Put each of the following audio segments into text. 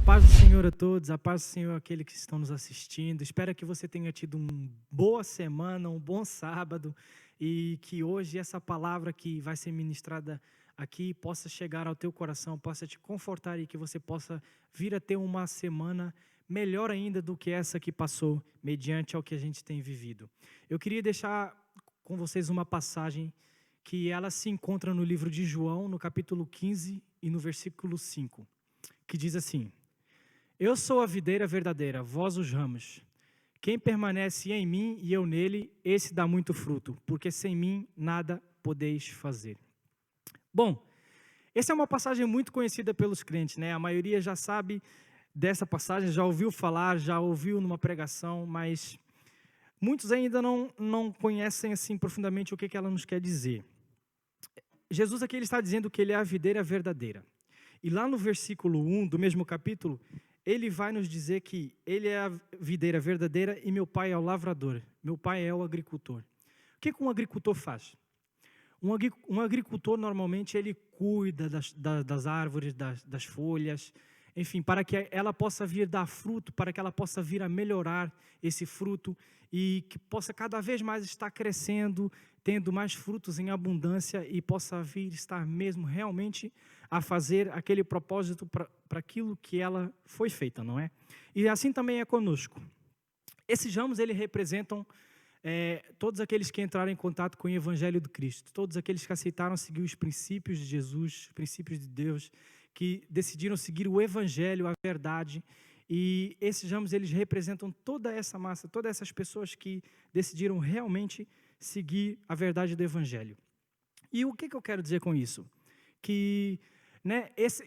paz do Senhor a todos, a paz do Senhor àqueles que estão nos assistindo. Espero que você tenha tido uma boa semana, um bom sábado e que hoje essa palavra que vai ser ministrada aqui possa chegar ao teu coração, possa te confortar e que você possa vir a ter uma semana melhor ainda do que essa que passou, mediante ao que a gente tem vivido. Eu queria deixar com vocês uma passagem que ela se encontra no livro de João, no capítulo 15 e no versículo 5, que diz assim: Eu sou a videira verdadeira, vós os ramos. Quem permanece em mim e eu nele, esse dá muito fruto, porque sem mim nada podeis fazer. Bom, essa é uma passagem muito conhecida pelos crentes, né? A maioria já sabe dessa passagem, já ouviu falar, já ouviu numa pregação, mas muitos ainda não conhecem assim profundamente o que ela nos quer dizer. Jesus aqui ele está dizendo que ele é a videira verdadeira. E lá no versículo 1 do mesmo capítulo, ele vai nos dizer que ele é a videira verdadeira e meu pai é o lavrador, meu pai é o agricultor. O que um agricultor faz? Um agricultor normalmente ele cuida das árvores, das folhas, enfim, para que ela possa vir dar fruto, para que ela possa vir a melhorar esse fruto e que possa cada vez mais estar crescendo, tendo mais frutos em abundância e possa vir estar mesmo realmente a fazer aquele propósito para aquilo que ela foi feita, não é? E assim também é conosco. Esses ramos, eles representam todos aqueles que entraram em contato com o Evangelho do Cristo, todos aqueles que aceitaram seguir os princípios de Jesus, os princípios de Deus, que decidiram seguir o Evangelho, a verdade, e esses ramos, eles representam toda essa massa, todas essas pessoas que decidiram realmente seguir a verdade do Evangelho. E o que eu quero dizer com isso? Que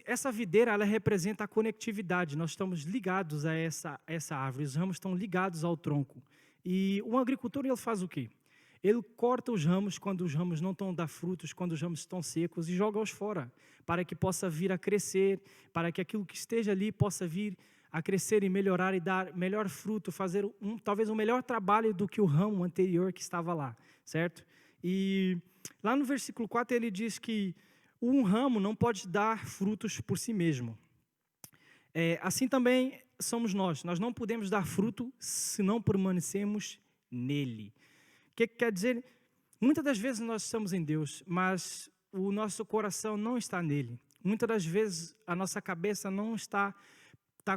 essa videira, ela representa a conectividade, nós estamos ligados a essa árvore, os ramos estão ligados ao tronco. E um agricultor, ele faz o quê? Ele corta os ramos quando os ramos não estão a dar frutos, quando os ramos estão secos e joga-os fora, para que possa vir a crescer, para que aquilo que esteja ali possa vir a crescer e melhorar e dar melhor fruto, fazer talvez um melhor trabalho do que o ramo anterior que estava lá, certo? E lá no versículo 4 ele diz que um ramo não pode dar frutos por si mesmo. Assim também somos nós não podemos dar fruto se não permanecemos nele. O que quer dizer? Muitas das vezes nós estamos em Deus, mas o nosso coração não está nele. Muitas das vezes a nossa cabeça não está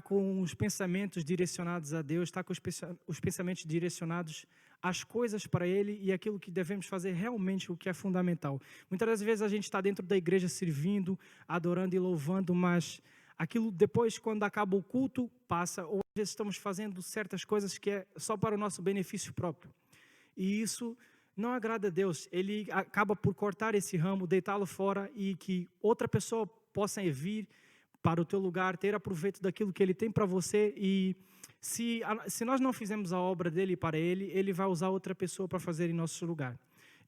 com os pensamentos direcionados a Deus, está com os pensamentos direcionados às coisas para Ele e aquilo que devemos fazer realmente, o que é fundamental. Muitas das vezes a gente está dentro da igreja servindo, adorando e louvando, mas aquilo depois, quando acaba o culto, passa, ou às vezes estamos fazendo certas coisas que é só para o nosso benefício próprio. E isso não agrada a Deus. Ele acaba por cortar esse ramo, deitá-lo fora e que outra pessoa possa vir para o teu lugar, ter aproveito daquilo que Ele tem para você. E se nós não fizermos a obra dEle para Ele, Ele vai usar outra pessoa para fazer em nosso lugar.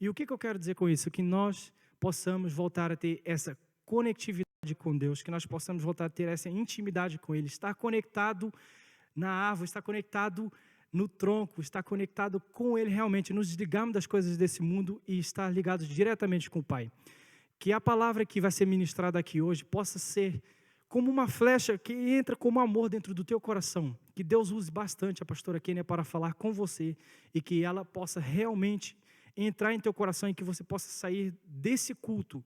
E o que eu quero dizer com isso? Que nós possamos voltar a ter essa conectividade com Deus, que nós possamos voltar a ter essa intimidade com Ele, estar conectado na árvore, estar conectado no tronco, estar conectado com Ele realmente, nos desligarmos das coisas desse mundo e estar ligados diretamente com o Pai. Que a palavra que vai ser ministrada aqui hoje possa ser como uma flecha que entra como amor dentro do teu coração. Que Deus use bastante a pastora Kênia para falar com você e que ela possa realmente entrar em teu coração e que você possa sair desse culto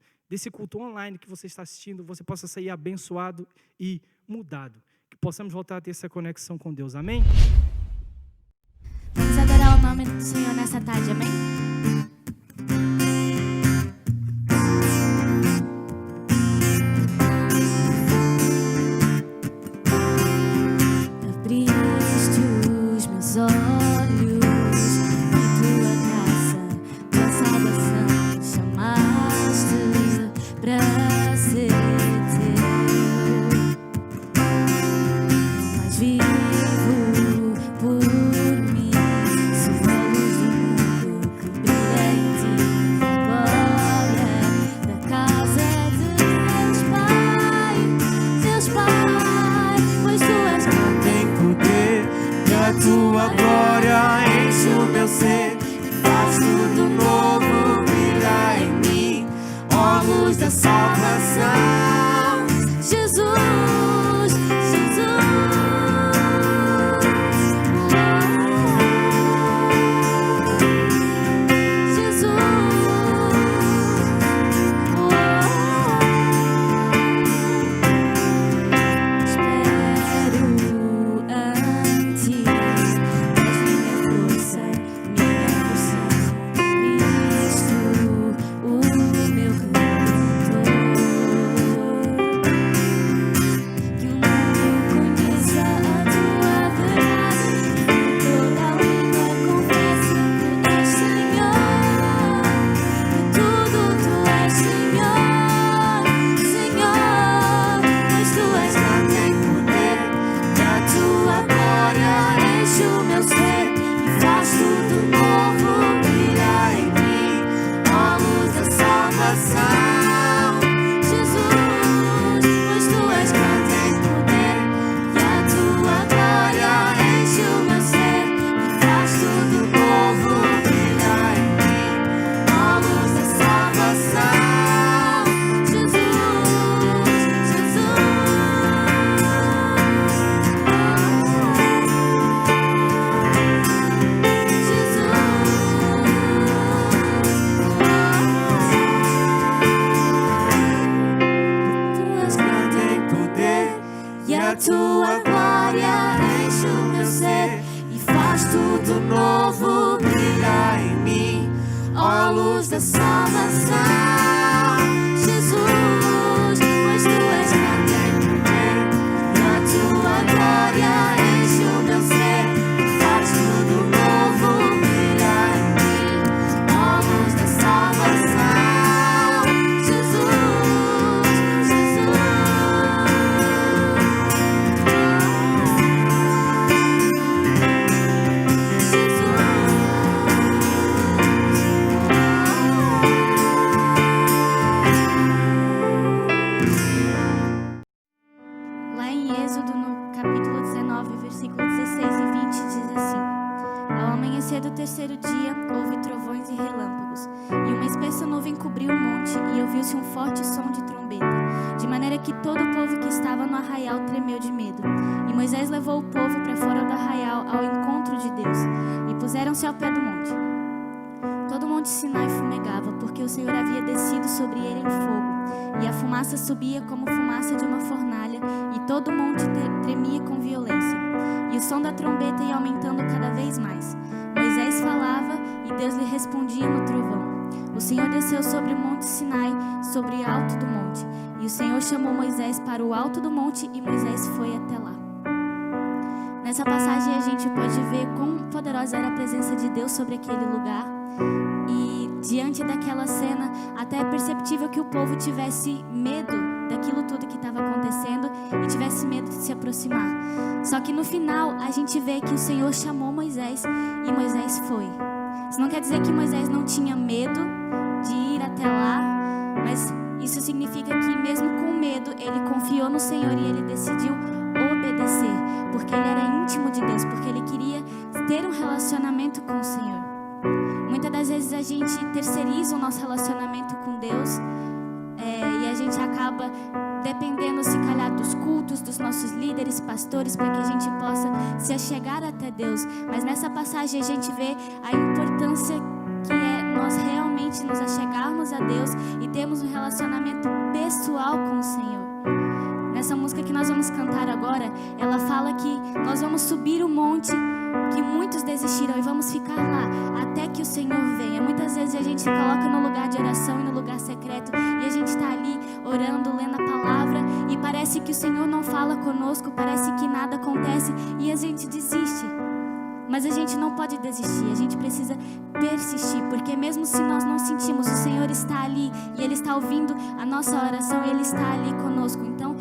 online que você está assistindo, você possa sair abençoado e mudado. Que possamos voltar a ter essa conexão com Deus. Amém? Vamos adorar o nome do Senhor nessa tarde, amém? Abriste os meus olhos em tua graça, tua salvação, chamaste pra ser teu, mas vivo por mim, sou a luz do mundo que brilha em ti, glória da casa de Deus Pai, pois tu és quem tem poder, que a tua glória enche o meu ser, e faz tudo novo brilhar em mim, ó luz da salvação, Jesus, Jesus. que a tua glória enche o meu ser e faz tudo novo brilhar em mim, ó luz da salvação. Jesus, pois tu és quem tem poder, que a tua glória enche o meu ser e faz tudo novo brilhar em mim, ó luz da salvação. Do terceiro dia houve trovões e relâmpagos, e uma espessa nuvem cobriu o monte, e ouviu-se um forte som de trombeta, de maneira que todo o povo que estava no arraial tremeu de medo. E Moisés levou o povo para fora do arraial ao encontro de Deus, e puseram-se ao pé do monte. Todo o monte Sinai fumegava, porque o Senhor havia descido sobre ele em fogo, e a fumaça subia como fumaça de uma fornalha, e todo o monte tremia com violência, e o som da trombeta ia aumentando cada vez mais. Moisés falava e Deus lhe respondia no trovão. O Senhor desceu sobre o monte Sinai, sobre o alto do monte. E o Senhor chamou Moisés para o alto do monte e Moisés foi até lá. Nessa passagem a gente pode ver quão poderosa era a presença de Deus sobre aquele lugar. E diante daquela cena, até é perceptível que o povo tivesse medo daquilo tudo que estava acontecendo e tivesse medo de se aproximar. Só que no final a gente vê que o Senhor chamou Moisés e Moisés foi. Isso não quer dizer que Moisés não tinha medo de ir até lá, mas isso significa que mesmo com medo ele confiou no Senhor e ele decidiu obedecer, porque ele era íntimo de Deus, porque ele queria ter um relacionamento com o Senhor. Muitas das vezes a gente terceiriza o nosso relacionamento com Deus e a gente acaba dependendo, se calhar, dos cultos, dos nossos líderes, pastores, para que a gente possa se achegar até Deus. Mas nessa passagem a gente vê a importância que é nós realmente nos achegarmos a Deus e termos um relacionamento pessoal com o Senhor. Nessa música que nós vamos cantar agora, ela fala que nós vamos subir o monte que muitos desistiram e vamos ficar lá até que o Senhor venha. Muitas vezes a gente se coloca no lugar de oração e no lugar secreto e a gente está ali orando, lendo a palavra e parece que o Senhor não fala conosco, parece que nada acontece e a gente desiste. Mas a gente não pode desistir, a gente precisa persistir, porque mesmo se nós não sentimos, o Senhor está ali e Ele está ouvindo a nossa oração e Ele está ali conosco. Então,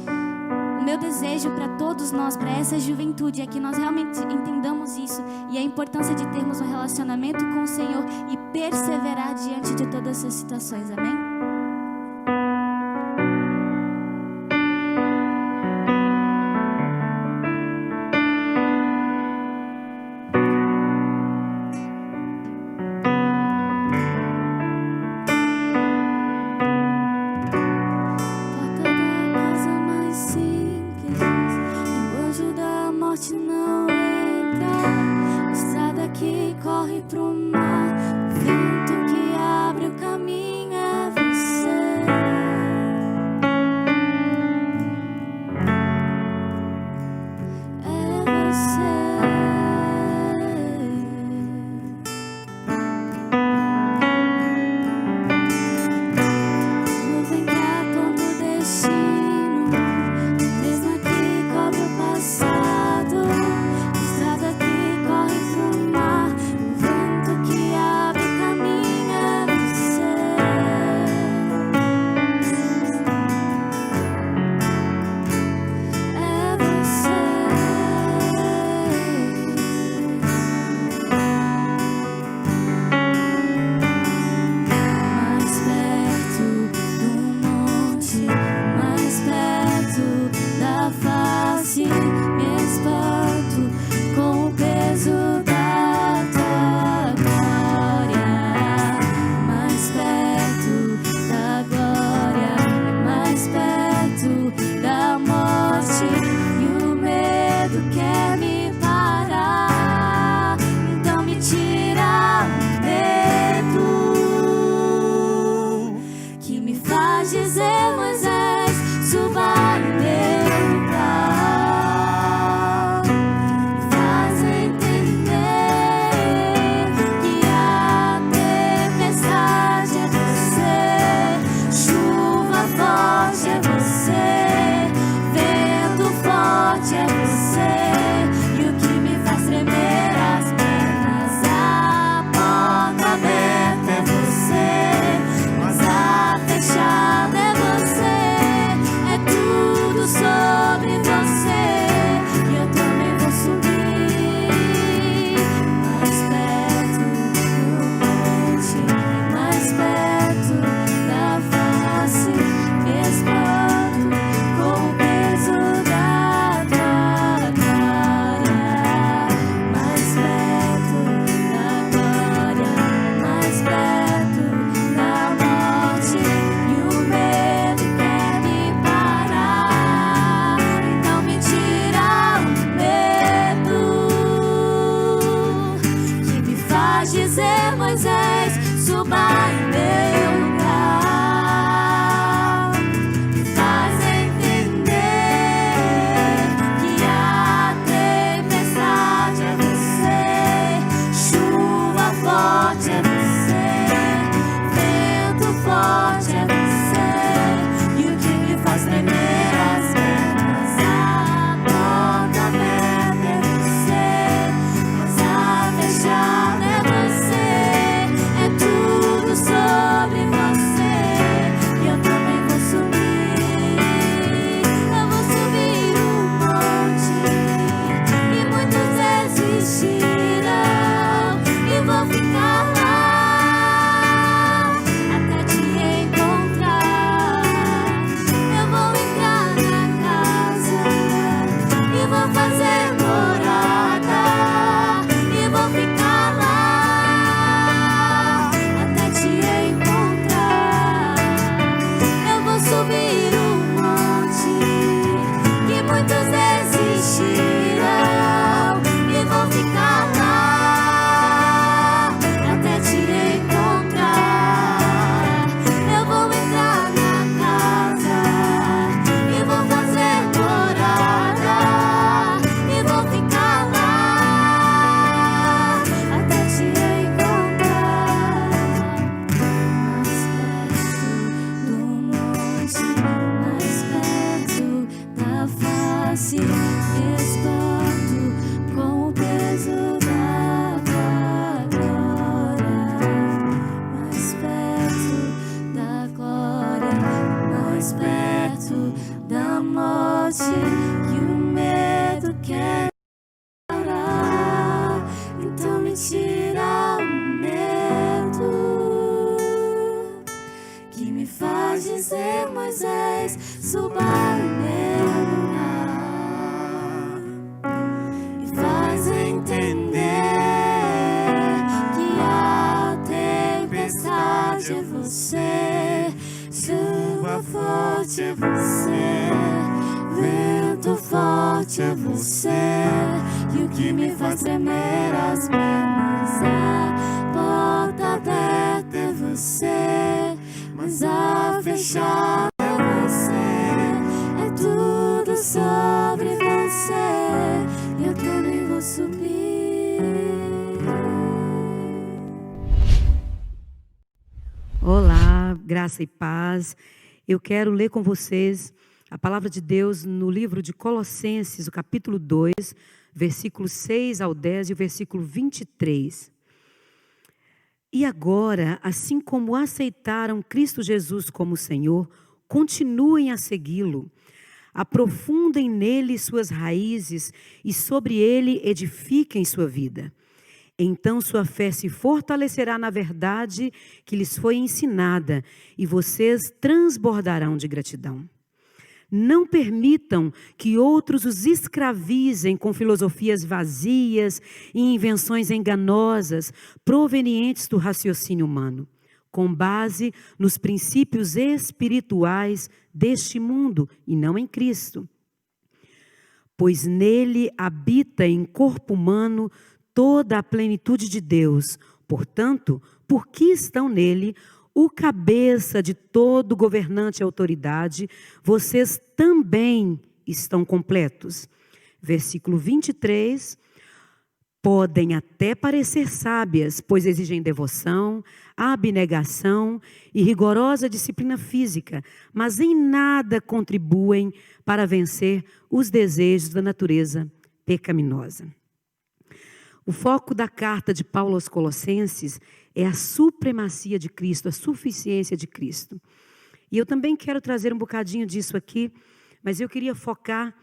o meu desejo para todos nós, para essa juventude, é que nós realmente entendamos isso e a importância de termos um relacionamento com o Senhor e perseverar diante de todas essas situações, amém? Estrada que forte é você, e o que me faz tremer as pernas. A porta aberta é você, mas a fechada é você. É tudo sobre você, e eu também vou subir mais perto do monte, mais perto da face. Me espanto com o peso da tua glória, mais perto da glória, mais perto da morte, e o medo quer me parar. Então me tira o medo que me faz dizer: Moisés, suba em meu lugar. Me faz entender que a tempestade é você, chuva forte é você, vento forte é você, e o que me faz tremer as pernas. A porta aberta é você, mas a fechada é você. É tudo sobre você, e eu também vou subir. Eu vou subir o monte, e muitos desistirão, e vou ficar lá até te encontrar. Eu vou entrar na casa, e vou fazer morada, e vou ficar lá até te encontrar. Eu vou subir o monte, que muitos desistirão, e vou ficar lá até te encontrar. Eu vou entrar na casa, e vou fazer morada, e vou ficar lá até te encontrar. Mais perto do monte, mais perto da face. Me espanto com o peso da tua glória, mais perto da glória, mais perto da morte, que o medo quer parar. Então me tira o medo que me faz dizer: Moisés, suba em meu lugar. Me faz entender que a tempestade é você, chuva forte é você, vento forte é você, e o que me faz tremer as pernas. A porta aberta é você, mas a fechada é você. É tudo sobre você, e eu também vou subir. Olá, graça e paz. Eu quero ler com vocês a palavra de Deus no livro de Colossenses, o capítulo 2, versículos 6 ao 10 e o versículo 23. E agora, assim como aceitaram Cristo Jesus como Senhor, continuem a segui-lo. Aprofundem nele suas raízes e sobre ele edifiquem sua vida. Então sua fé se fortalecerá na verdade que lhes foi ensinada e vocês transbordarão de gratidão. Não permitam que outros os escravizem com filosofias vazias e invenções enganosas provenientes do raciocínio humano, com base nos princípios espirituais deste mundo e não em Cristo. Pois nele habita em corpo humano toda a plenitude de Deus. Portanto, porque estão nele, o cabeça de todo governante e autoridade, vocês também estão completos. Versículo 23. podem até parecer sábias, pois exigem devoção, abnegação e rigorosa disciplina física, mas em nada contribuem para vencer os desejos da natureza pecaminosa. O foco da carta de Paulo aos Colossenses é a supremacia de Cristo, a suficiência de Cristo. E eu também quero trazer um bocadinho disso aqui, mas eu queria focar,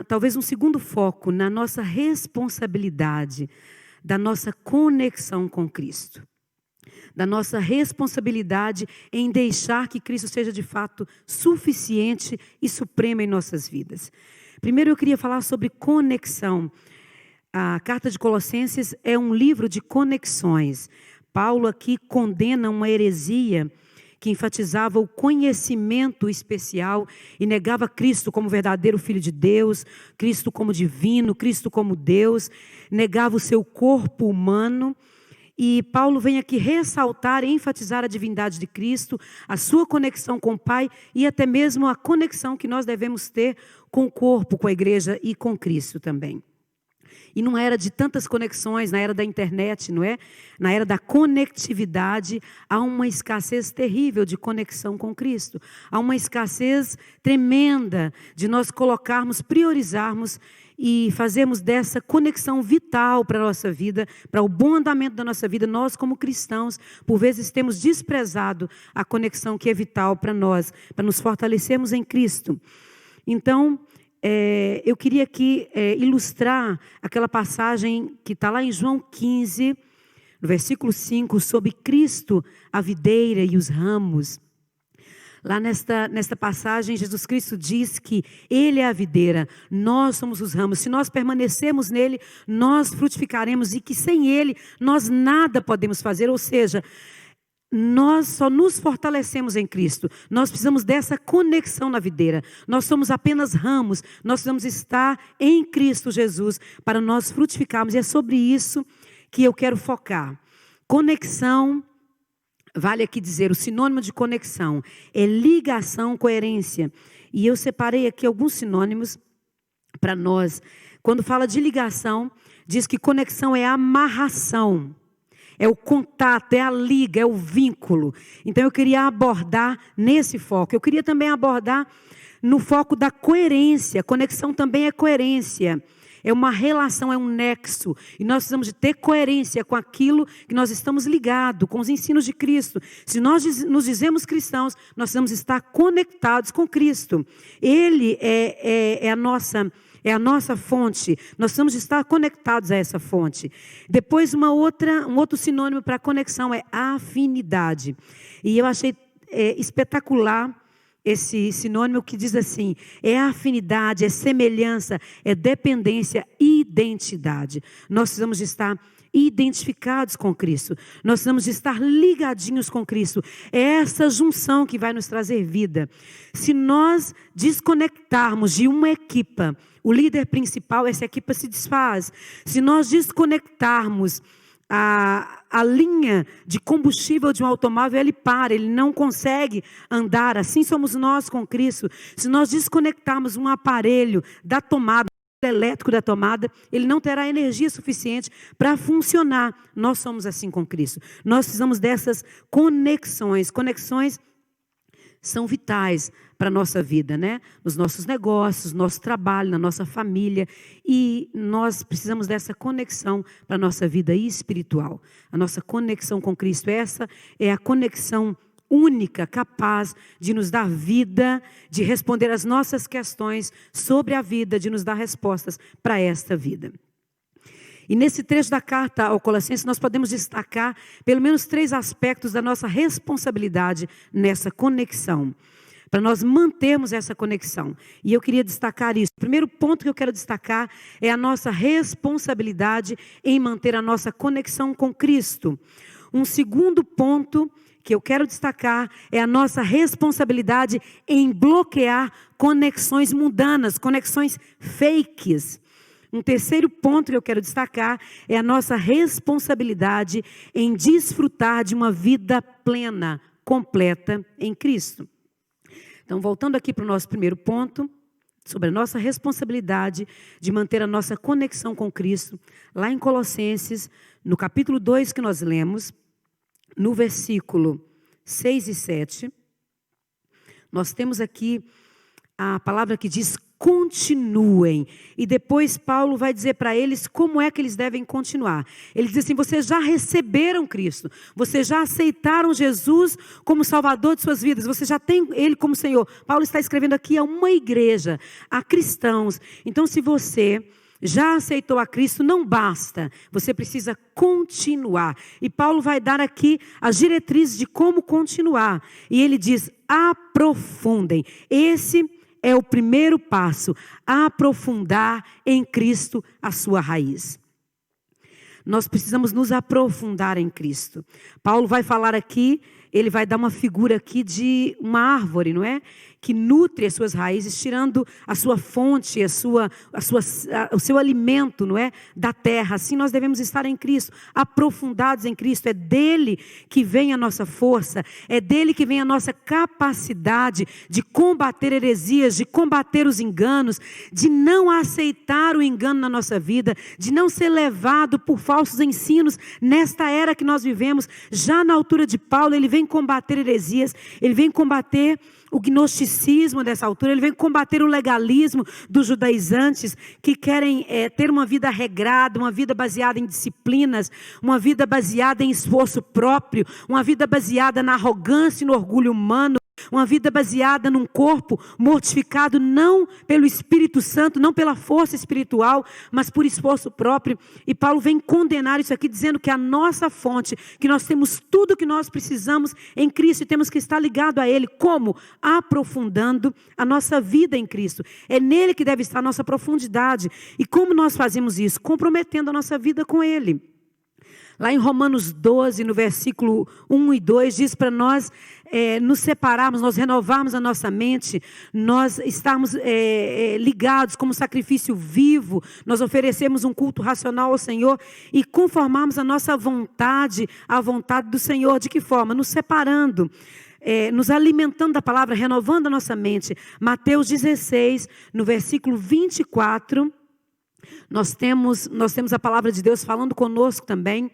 talvez um segundo foco, na nossa responsabilidade, da nossa conexão com Cristo. Da nossa responsabilidade em deixar que Cristo seja de fato suficiente e supremo em nossas vidas. Primeiro eu queria falar sobre conexão. A carta de Colossenses é um livro de conexões. Paulo aqui condena uma heresia que enfatizava o conhecimento especial e negava Cristo como verdadeiro Filho de Deus, Cristo como divino, Cristo como Deus, negava o seu corpo humano. E Paulo vem aqui ressaltar e enfatizar a divindade de Cristo, a sua conexão com o Pai e até mesmo a conexão que nós devemos ter com o corpo, com a igreja e com Cristo também. E numa era de tantas conexões, na era da internet, não é? Na era da conectividade, há uma escassez terrível de conexão com Cristo. Há uma escassez tremenda de nós colocarmos, priorizarmos e fazermos dessa conexão vital para a nossa vida, para o bom andamento da nossa vida. Nós, como cristãos, por vezes temos desprezado a conexão que é vital para nós, para nos fortalecermos em Cristo. Então, eu queria aqui ilustrar aquela passagem que está lá em João 15, no versículo 5, sobre Cristo, a videira e os ramos. Lá nesta passagem, Jesus Cristo diz que Ele é a videira, nós somos os ramos. Se nós permanecermos nele, nós frutificaremos e que sem Ele nós nada podemos fazer. Ou seja, nós só nos fortalecemos em Cristo. Nós precisamos dessa conexão na videira. Nós somos apenas ramos. Nós precisamos estar em Cristo Jesus para nós frutificarmos. E é sobre isso que eu quero focar. Conexão, vale aqui dizer, o sinônimo de conexão é ligação, coerência. E eu separei aqui alguns sinônimos para nós. Quando fala de ligação, diz que conexão é amarração. É o contato, é a liga, é o vínculo. Então eu queria abordar nesse foco. Eu queria também abordar no foco da coerência. Conexão também é coerência. É uma relação, é um nexo. E nós precisamos de ter coerência com aquilo que nós estamos ligados, com os ensinos de Cristo. Se nós nos dizemos cristãos, nós precisamos estar conectados com Cristo. Ele é a nossa fonte. Nós precisamos estar conectados a essa fonte. Depois, um outro sinônimo para conexão é afinidade. E eu achei espetacular esse sinônimo que diz assim: é afinidade, é semelhança, é dependência, identidade. Nós precisamos de estar identificados com Cristo. Nós precisamos de estar ligadinhos com Cristo. É essa junção que vai nos trazer vida. Se nós desconectarmos de uma equipa, o líder principal, essa equipa se desfaz. Se nós desconectarmos a linha de combustível de um automóvel, ele para, ele não consegue andar. Assim somos nós com Cristo. Se nós desconectarmos um aparelho da tomada, elétrico da tomada, ele não terá energia suficiente para funcionar. Nós somos assim com Cristo. Nós precisamos dessas conexões. Conexões são vitais para a nossa vida, né? Nos nossos negócios, no nosso trabalho, na nossa família. E nós precisamos dessa conexão para a nossa vida espiritual. A nossa conexão com Cristo. Essa é a conexão única, capaz de nos dar vida, de responder às nossas questões sobre a vida, de nos dar respostas para esta vida. E nesse trecho da carta ao Colossenses, nós podemos destacar pelo menos 3 aspectos da nossa responsabilidade nessa conexão, para nós mantermos essa conexão. E eu queria destacar isso. O primeiro ponto que eu quero destacar é a nossa responsabilidade em manter a nossa conexão com Cristo. Um segundo ponto que eu quero destacar é a nossa responsabilidade em bloquear conexões mundanas, conexões fakes. Um terceiro ponto que eu quero destacar é a nossa responsabilidade em desfrutar de uma vida plena, completa em Cristo. Então, voltando aqui para o nosso primeiro ponto, sobre a nossa responsabilidade de manter a nossa conexão com Cristo, lá em Colossenses, no capítulo 2 que nós lemos, no versículo 6 e 7, nós temos aqui a palavra que diz continuem. E depois Paulo vai dizer para eles como é que eles devem continuar. Ele diz assim: vocês já receberam Cristo, vocês já aceitaram Jesus como Salvador de suas vidas, você já tem Ele como Senhor. Paulo está escrevendo aqui a uma igreja, a cristãos. Então, se você já aceitou a Cristo, não basta, você precisa continuar. E Paulo vai dar aqui as diretrizes de como continuar. E ele diz: aprofundem. Esse é o primeiro passo, aprofundar em Cristo a sua raiz. Nós precisamos nos aprofundar em Cristo. Paulo vai falar aqui, ele vai dar uma figura aqui de uma árvore, não é? Que nutre as suas raízes, tirando a sua fonte, o seu alimento, não é? Da terra. Assim nós devemos estar em Cristo, aprofundados em Cristo. É dele que vem a nossa força, é dele que vem a nossa capacidade de combater heresias, de combater os enganos, de não aceitar o engano na nossa vida, de não ser levado por falsos ensinos nesta era que nós vivemos. Já na altura de Paulo, ele vem combater heresias, ele vem combater o gnosticismo dessa altura, ele vem combater o legalismo dos judaizantes que querem ter uma vida regrada, uma vida baseada em disciplinas, uma vida baseada em esforço próprio, uma vida baseada na arrogância e no orgulho humano, uma vida baseada num corpo mortificado não pelo Espírito Santo, não pela força espiritual, mas por esforço próprio. E Paulo vem condenar isso aqui, dizendo que a nossa fonte, que nós temos tudo o que nós precisamos em Cristo e temos que estar ligado a Ele. Como? Aprofundando a nossa vida em Cristo. É nele que deve estar a nossa profundidade. E como nós fazemos isso? Comprometendo a nossa vida com Ele. Lá em Romanos 12, no versículo 1 e 2, diz para nós nos separarmos, nós renovarmos a nossa mente, nós estarmos ligados como sacrifício vivo, nós oferecemos um culto racional ao Senhor e conformarmos a nossa vontade à vontade do Senhor. De que forma? Nos separando, nos alimentando da palavra, renovando a nossa mente. Mateus 16, no versículo 24... Nós temos a palavra de Deus falando conosco também,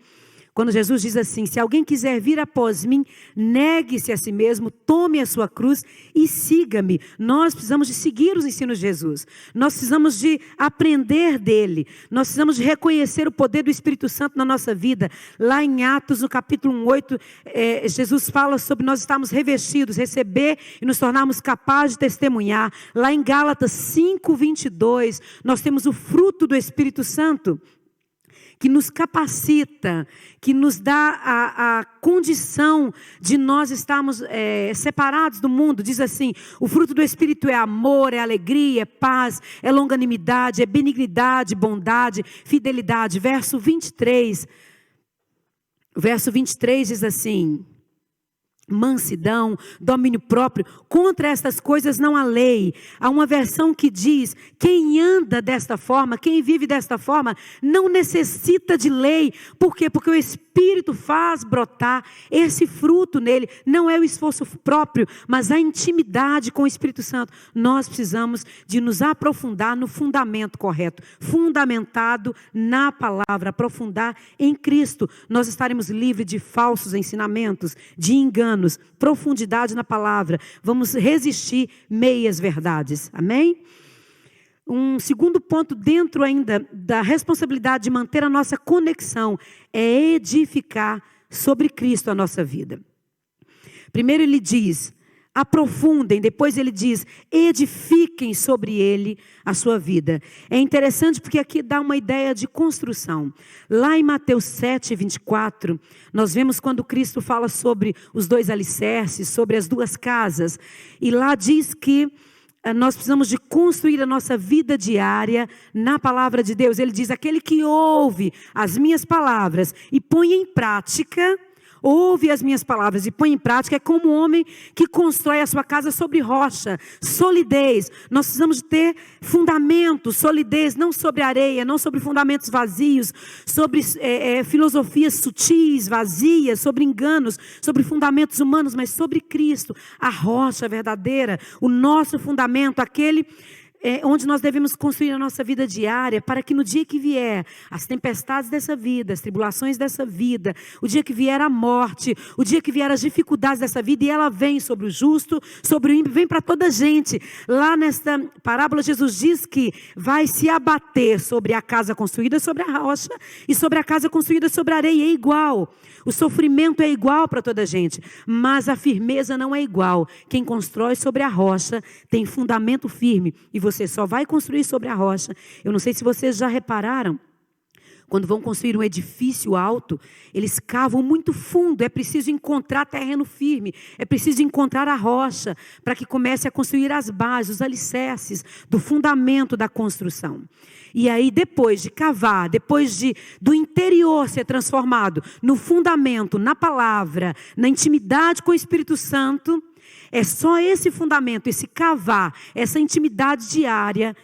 quando Jesus diz assim: se alguém quiser vir após mim, negue-se a si mesmo, tome a sua cruz e siga-me. Nós precisamos de seguir os ensinos de Jesus, nós precisamos de aprender dele, nós precisamos de reconhecer o poder do Espírito Santo na nossa vida. Lá em Atos, no capítulo 8, Jesus fala sobre nós estarmos revestidos, receber e nos tornarmos capazes de testemunhar. Lá em Gálatas 5:22, nós temos o fruto do Espírito Santo, que nos capacita, que nos dá a condição de nós estarmos separados do mundo. Diz assim: o fruto do Espírito é amor, é alegria, é paz, é longanimidade, é benignidade, bondade, fidelidade. Verso 23 diz assim: mansidão, domínio próprio. Contra estas coisas não há lei. Há uma versão que diz: quem anda desta forma, quem vive desta forma, não necessita de lei. Por quê? Porque o Espírito faz brotar esse fruto nele. Não é o esforço próprio, mas a intimidade com o Espírito Santo. Nós precisamos de nos aprofundar no fundamento correto, fundamentado na palavra, aprofundar em Cristo. Nós estaremos livres de falsos ensinamentos, de enganos, profundidade na palavra. Vamos resistir meias verdades. Amém? Um segundo ponto dentro ainda da responsabilidade de manter a nossa conexão é edificar sobre Cristo a nossa vida. Primeiro ele diz: aprofundem. Depois ele diz: edifiquem sobre ele a sua vida. É interessante porque aqui dá uma ideia de construção. Lá em Mateus 7:24, nós vemos quando Cristo fala sobre os dois alicerces, sobre as duas casas. E lá diz que nós precisamos de construir a nossa vida diária na palavra de Deus. Ele diz: aquele que ouve as minhas palavras e põe em prática, ouve as minhas palavras e põe em prática, é como um homem que constrói a sua casa sobre rocha, solidez. Nós precisamos de ter fundamento, solidez, não sobre areia, não sobre fundamentos vazios, sobre filosofias sutis, vazias, sobre enganos, sobre fundamentos humanos, mas sobre Cristo, a rocha verdadeira, o nosso fundamento, aquele onde nós devemos construir a nossa vida diária, para que no dia que vier as tempestades dessa vida, as tribulações dessa vida, o dia que vier a morte, o dia que vier as dificuldades dessa vida, e ela vem sobre o justo, sobre o ímpio, vem para toda a gente. Lá nesta parábola, Jesus diz que vai se abater sobre a casa construída sobre a rocha e sobre a casa construída sobre a areia. É igual. O sofrimento é igual para toda a gente, mas a firmeza não é igual. Quem constrói sobre a rocha tem fundamento firme, e você só vai construir sobre a rocha. Eu não sei se vocês já repararam, quando vão construir um edifício alto, eles cavam muito fundo. É preciso encontrar terreno firme, é preciso encontrar a rocha, para que comece a construir as bases, os alicerces do fundamento da construção. E aí, depois de cavar, depois do interior ser transformado no fundamento, na palavra, na intimidade com o Espírito Santo, é só esse fundamento, esse cavar, essa intimidade diária,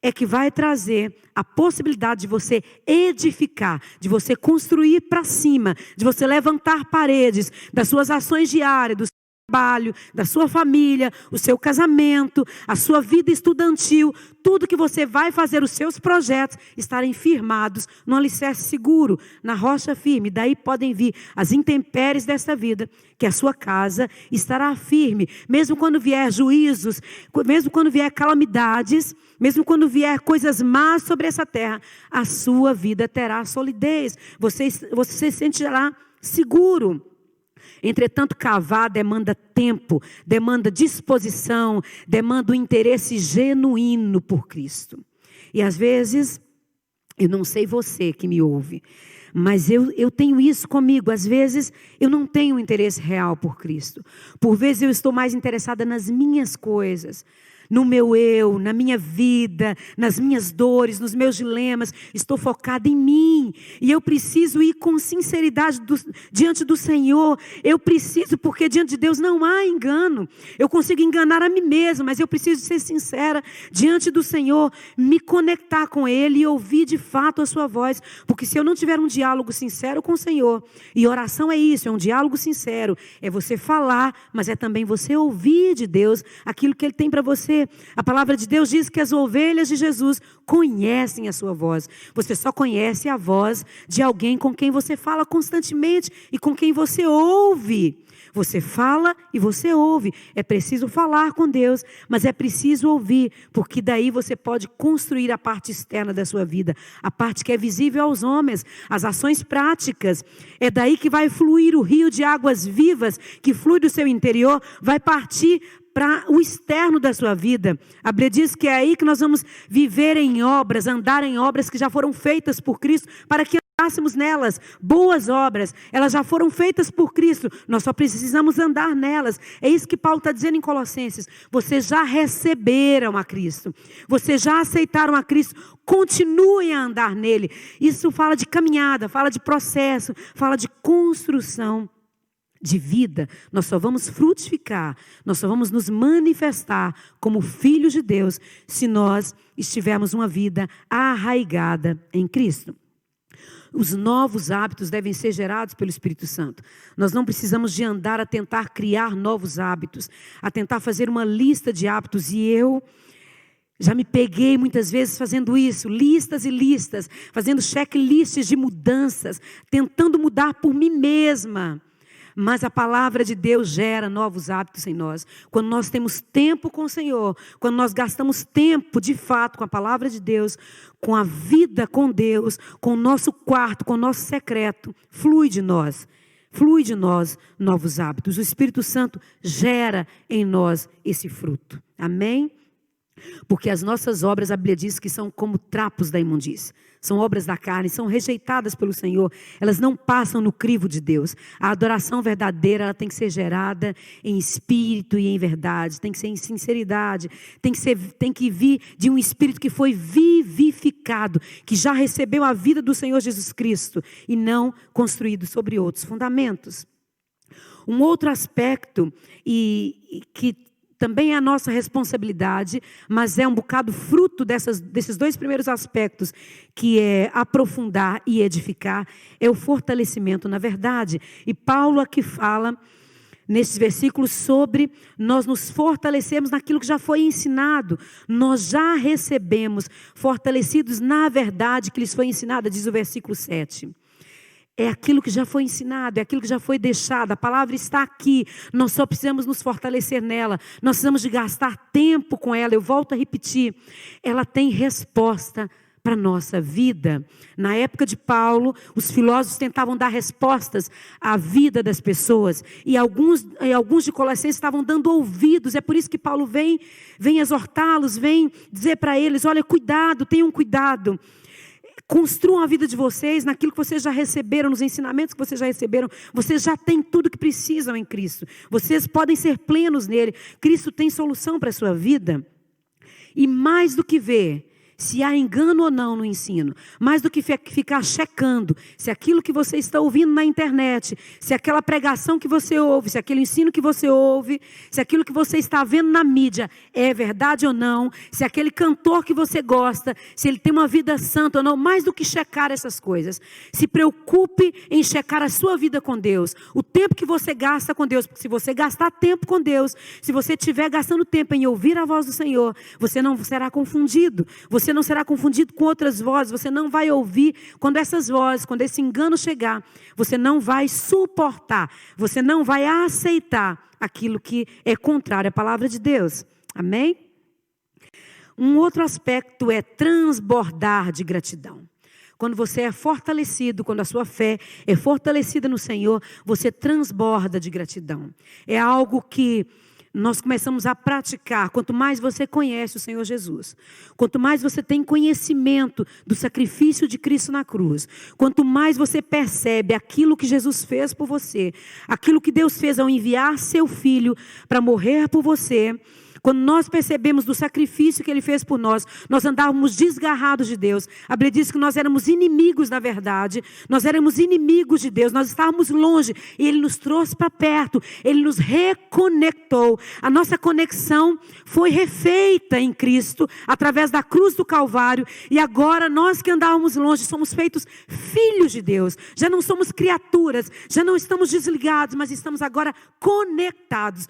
é que vai trazer a possibilidade de você edificar, de você construir para cima, de você levantar paredes das suas ações diárias, do seu trabalho, da sua família, o seu casamento, a sua vida estudantil, tudo que você vai fazer, os seus projetos estarem firmados no alicerce seguro, na rocha firme. Daí podem vir as intempéries desta vida, que a sua casa estará firme, mesmo quando vier juízos, mesmo quando vier calamidades, mesmo quando vier coisas más sobre essa terra, a sua vida terá solidez, você se sentirá seguro. Entretanto, cavar demanda tempo, demanda disposição, demanda um interesse genuíno por Cristo. E às vezes, eu não sei você que me ouve, mas eu tenho isso comigo. Às vezes eu não tenho um interesse real por Cristo. Por vezes eu estou mais interessada nas minhas coisas, no meu eu, na minha vida, nas minhas dores, nos meus dilemas. Estou focada em mim. E eu preciso ir com sinceridade diante do Senhor. Eu preciso, porque diante de Deus não há engano. Eu consigo enganar a mim mesma, mas eu preciso ser sincera diante do Senhor, me conectar com Ele e ouvir de fato a sua voz. Porque se eu não tiver um diálogo sincero com o Senhor, e oração é isso, é um diálogo sincero, é você falar, mas é também você ouvir de Deus aquilo que Ele tem para você. A palavra de Deus diz que as ovelhas de Jesus conhecem a sua voz. Você só conhece a voz de alguém com quem você fala constantemente e com quem você ouve. Você fala e você ouve. É preciso falar com Deus, mas é preciso ouvir, porque daí você pode construir a parte externa da sua vida, a parte que é visível aos homens, as ações práticas. É daí que vai fluir o rio de águas vivas, que flui do seu interior, vai partir para o externo da sua vida. A Bíblia diz que é aí que nós vamos viver em obras, andar em obras que já foram feitas por Cristo, para que andássemos nelas. Boas obras, elas já foram feitas por Cristo, nós só precisamos andar nelas. É isso que Paulo está dizendo em Colossenses. Vocês já receberam a Cristo, vocês já aceitaram a Cristo, continuem a andar nele. Isso fala de caminhada, fala de processo, fala de construção de vida. Nós só vamos frutificar, nós só vamos nos manifestar como filhos de Deus se nós estivermos uma vida arraigada em Cristo. Os novos hábitos devem ser gerados pelo Espírito Santo. Nós não precisamos de andar a tentar criar novos hábitos, a tentar fazer uma lista de hábitos. E eu já me peguei muitas vezes fazendo isso, listas e listas, fazendo checklists de mudanças, tentando mudar por mim mesma. Mas a palavra de Deus gera novos hábitos em nós. Quando nós temos tempo com o Senhor, quando nós gastamos tempo de fato com a palavra de Deus, com a vida com Deus, com o nosso quarto, com o nosso secreto, flui de nós novos hábitos. O Espírito Santo gera em nós esse fruto. Amém? Porque as nossas obras, a Bíblia diz que são como trapos da imundícia. São obras da carne, são rejeitadas pelo Senhor. Elas não passam no crivo de Deus. A adoração verdadeira, ela tem que ser gerada em espírito e em verdade. Tem que ser em sinceridade. Tem que vir de um espírito que foi vivificado, que já recebeu a vida do Senhor Jesus Cristo e não construído sobre outros fundamentos. Um outro aspecto que também é a nossa responsabilidade, mas é um bocado fruto desses dois primeiros aspectos, que é aprofundar e edificar, é o fortalecimento na verdade. E Paulo aqui fala nesses versículos sobre nós nos fortalecermos naquilo que já foi ensinado. Nós já recebemos, fortalecidos na verdade que lhes foi ensinada, diz o versículo 7. É aquilo que já foi ensinado, é aquilo que já foi deixado. A palavra está aqui, nós só precisamos nos fortalecer nela. Nós precisamos de gastar tempo com ela. Eu volto a repetir, ela tem resposta para a nossa vida. Na época de Paulo, os filósofos tentavam dar respostas à vida das pessoas. E alguns de Colossenses estavam dando ouvidos. É por isso que Paulo vem exortá-los, vem dizer para eles, olha, cuidado, tenham cuidado. Construam a vida de vocês naquilo que vocês já receberam, nos ensinamentos que vocês já receberam. Vocês já têm tudo que precisam em Cristo. Vocês podem ser plenos nele. Cristo tem solução para a sua vida. E mais do que ver se há engano ou não no ensino, mais do que ficar checando se aquilo que você está ouvindo na internet, se aquela pregação que você ouve, se aquele ensino que você ouve, se aquilo que você está vendo na mídia é verdade ou não, se aquele cantor que você gosta, se ele tem uma vida santa ou não, mais do que checar essas coisas, se preocupe em checar a sua vida com Deus, o tempo que você gasta com Deus, porque se você gastar tempo com Deus, se você estiver gastando tempo em ouvir a voz do Senhor, você não será confundido, você não será confundido com outras vozes, você não vai ouvir quando essas vozes, quando esse engano chegar, você não vai suportar, você não vai aceitar aquilo que é contrário à palavra de Deus. Amém? Um outro aspecto é transbordar de gratidão. Quando você é fortalecido, quando a sua fé é fortalecida no Senhor, você transborda de gratidão. É algo que nós começamos a praticar. Quanto mais você conhece o Senhor Jesus, quanto mais você tem conhecimento do sacrifício de Cristo na cruz, quanto mais você percebe aquilo que Jesus fez por você, aquilo que Deus fez ao enviar seu Filho para morrer por você, quando nós percebemos do sacrifício que Ele fez por nós, nós andávamos desgarrados de Deus. A Bíblia diz que nós éramos inimigos da verdade, nós éramos inimigos de Deus, nós estávamos longe e Ele nos trouxe para perto, Ele nos reconectou. A nossa conexão foi refeita em Cristo, através da cruz do Calvário, e agora nós que andávamos longe, somos feitos filhos de Deus, já não somos criaturas, já não estamos desligados, mas estamos agora conectados.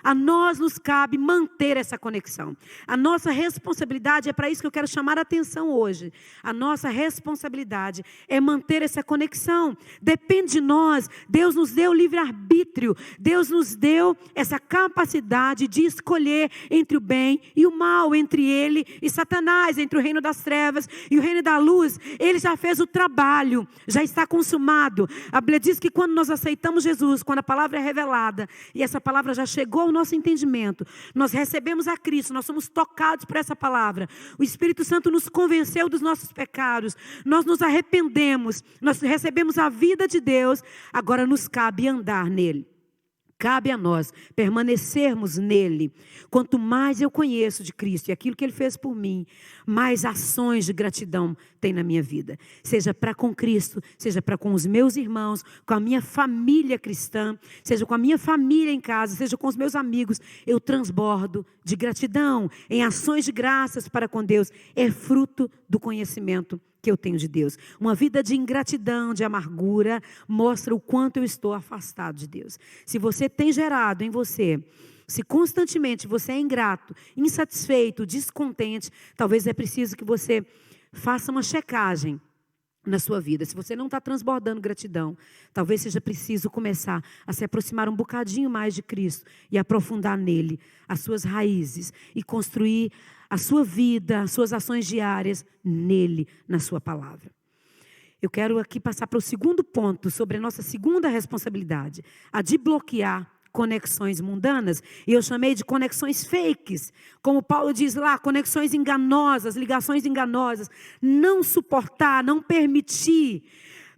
A nós nos cabe manter essa conexão. A nossa responsabilidade, é para isso que eu quero chamar a atenção hoje. A nossa responsabilidade é manter essa conexão. Depende de nós. Deus nos deu livre-arbítrio. Deus nos deu essa capacidade de escolher entre o bem e o mal, entre Ele e Satanás, entre o reino das trevas e o reino da luz. Ele já fez o trabalho, já está consumado. A Bíblia diz que quando nós aceitamos Jesus, quando a palavra é revelada, e essa palavra já chegou ao nosso entendimento, nós recebemos a Cristo, nós somos tocados por essa palavra, o Espírito Santo nos convenceu dos nossos pecados, nós nos arrependemos, nós recebemos a vida de Deus, agora nos cabe andar nele. Cabe a nós permanecermos nele. Quanto mais eu conheço de Cristo e aquilo que Ele fez por mim, mais ações de gratidão tem na minha vida. Seja para com Cristo, seja para com os meus irmãos, com a minha família cristã, seja com a minha família em casa, seja com os meus amigos, eu transbordo de gratidão, em ações de graças para com Deus. É fruto do conhecimento que eu tenho de Deus. Uma vida de ingratidão, de amargura, mostra o quanto eu estou afastado de Deus. Se você tem gerado em você, se constantemente você é ingrato, insatisfeito, descontente, talvez é preciso que você faça uma checagem na sua vida. Se você não está transbordando gratidão, talvez seja preciso começar a se aproximar um bocadinho mais de Cristo e aprofundar nele as suas raízes e construir a sua vida, as suas ações diárias nele, na sua palavra. Eu quero aqui passar para o segundo ponto, sobre a nossa segunda responsabilidade, a de bloquear conexões mundanas, e eu chamei de conexões fakes, como Paulo diz lá, conexões enganosas, ligações enganosas, não suportar, não permitir.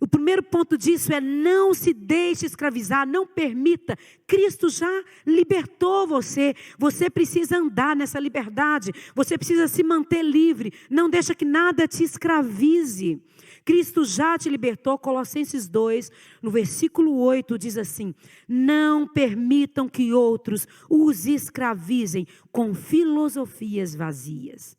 O primeiro ponto disso é não se deixe escravizar, não permita. Cristo já libertou você, você precisa andar nessa liberdade, você precisa se manter livre, não deixa que nada te escravize. Cristo já te libertou. Colossenses 2, no versículo 8, diz assim: não permitam que outros os escravizem com filosofias vazias.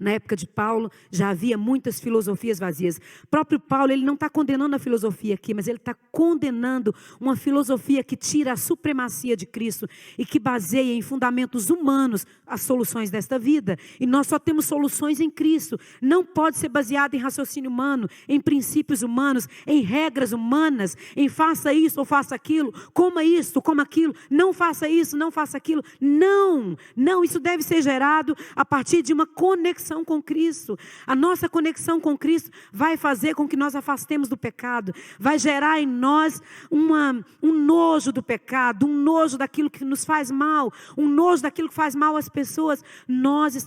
Na época de Paulo, já havia muitas filosofias vazias. O próprio Paulo, ele não está condenando a filosofia aqui, mas ele está condenando uma filosofia que tira a supremacia de Cristo e que baseia em fundamentos humanos as soluções desta vida. E nós só temos soluções em Cristo. Não pode ser baseado em raciocínio humano, em princípios humanos, em regras humanas, em faça isso ou faça aquilo, coma isso, coma aquilo, não faça isso, não faça aquilo. Não, não, isso deve ser gerado a partir de uma conexão com Cristo. A nossa conexão com Cristo vai fazer com que nós afastemos do pecado, vai gerar em nós um nojo do pecado, um nojo daquilo que nos faz mal, um nojo daquilo que faz mal às pessoas. Nós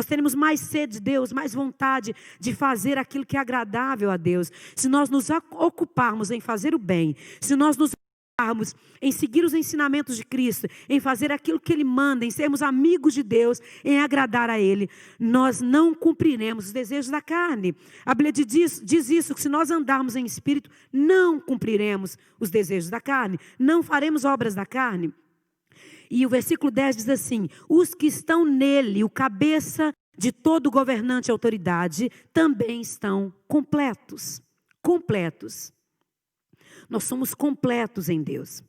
teremos mais sede de Deus, mais vontade de fazer aquilo que é agradável a Deus. Se nós nos ocuparmos em fazer o bem, se nós nos ocuparmos em seguir os ensinamentos de Cristo, em fazer aquilo que Ele manda, em sermos amigos de Deus, em agradar a Ele, nós não cumpriremos os desejos da carne. A Bíblia diz isso, que se nós andarmos em espírito, não cumpriremos os desejos da carne, não faremos obras da carne. E o versículo 10 diz assim: os que estão nele, o cabeça de todo governante e autoridade, também estão completos. Completos. Nós somos completos em Deus.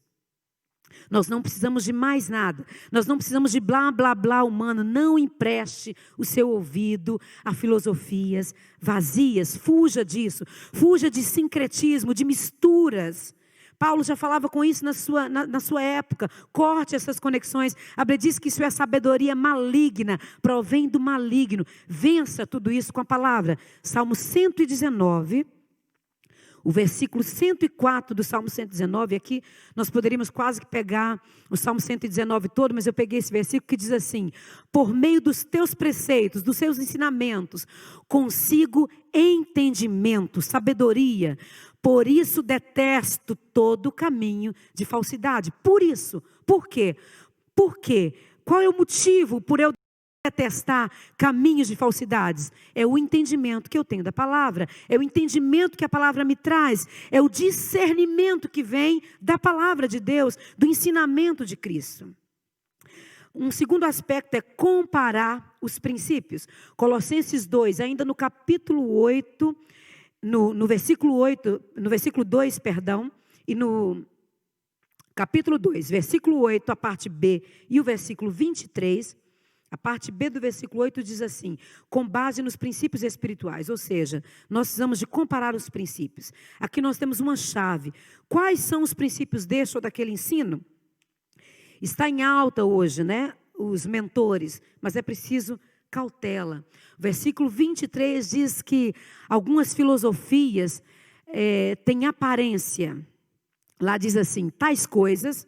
Nós não precisamos de mais nada. Nós não precisamos de blá, blá, blá humano. Não empreste o seu ouvido a filosofias vazias. Fuja disso. Fuja de sincretismo, de misturas. Paulo já falava com isso na sua época. Corte essas conexões. A Bíblia diz que isso é sabedoria maligna, provém do maligno. Vença tudo isso com a palavra. Salmo 119, o versículo 104 do Salmo 119, aqui nós poderíamos quase que pegar o Salmo 119 todo, mas eu peguei esse versículo que diz assim: por meio dos teus preceitos, dos seus ensinamentos, consigo entendimento, sabedoria. Por isso detesto todo caminho de falsidade. Por isso. Por quê? Por quê? Qual é o motivo por eu detestar caminhos de falsidades? É o entendimento que eu tenho da palavra. É o entendimento que a palavra me traz. É o discernimento que vem da palavra de Deus, do ensinamento de Cristo. Um segundo aspecto é comparar os princípios. Colossenses 2, ainda no capítulo 8... No versículo 2, e no capítulo 2, versículo 8, a parte B, e o versículo 23, a parte B do versículo 8 diz assim: com base nos princípios espirituais, ou seja, nós precisamos de comparar os princípios. Aqui nós temos uma chave. Quais são os princípios deste ou daquele ensino? Está em alta hoje, né? Os mentores, mas é preciso cautela. O versículo 23 diz que algumas filosofias têm aparência. Lá diz assim: tais coisas,